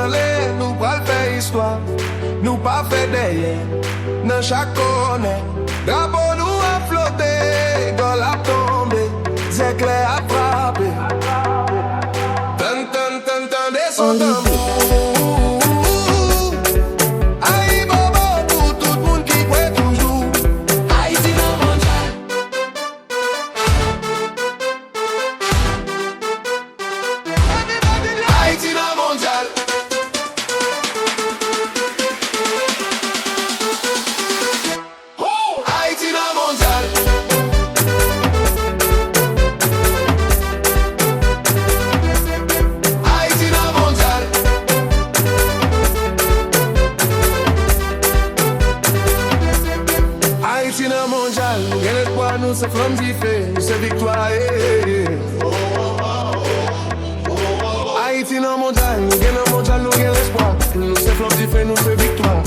aller, nous pral faire histoire. Nous pas fait derrière, dans chaque corner. Drapeau nous a flotté, dans la tombée, éclairs a frappé. Tan tan tan tan des sons d'amour. Aïe bobo pour tout le monde qui croit toujours. Haïti dans le mondial. Haïti dans le mondial. Haïti dans le mondial. Haïti dans le mondial. Haïti dans le mondial. Quel espoir nous c'est flamme qui fait, c'est victoire. Haïti dans le mondial. Quel mondial nous quel espoir. Nous c'est flamme qui fait, nous c'est victoire.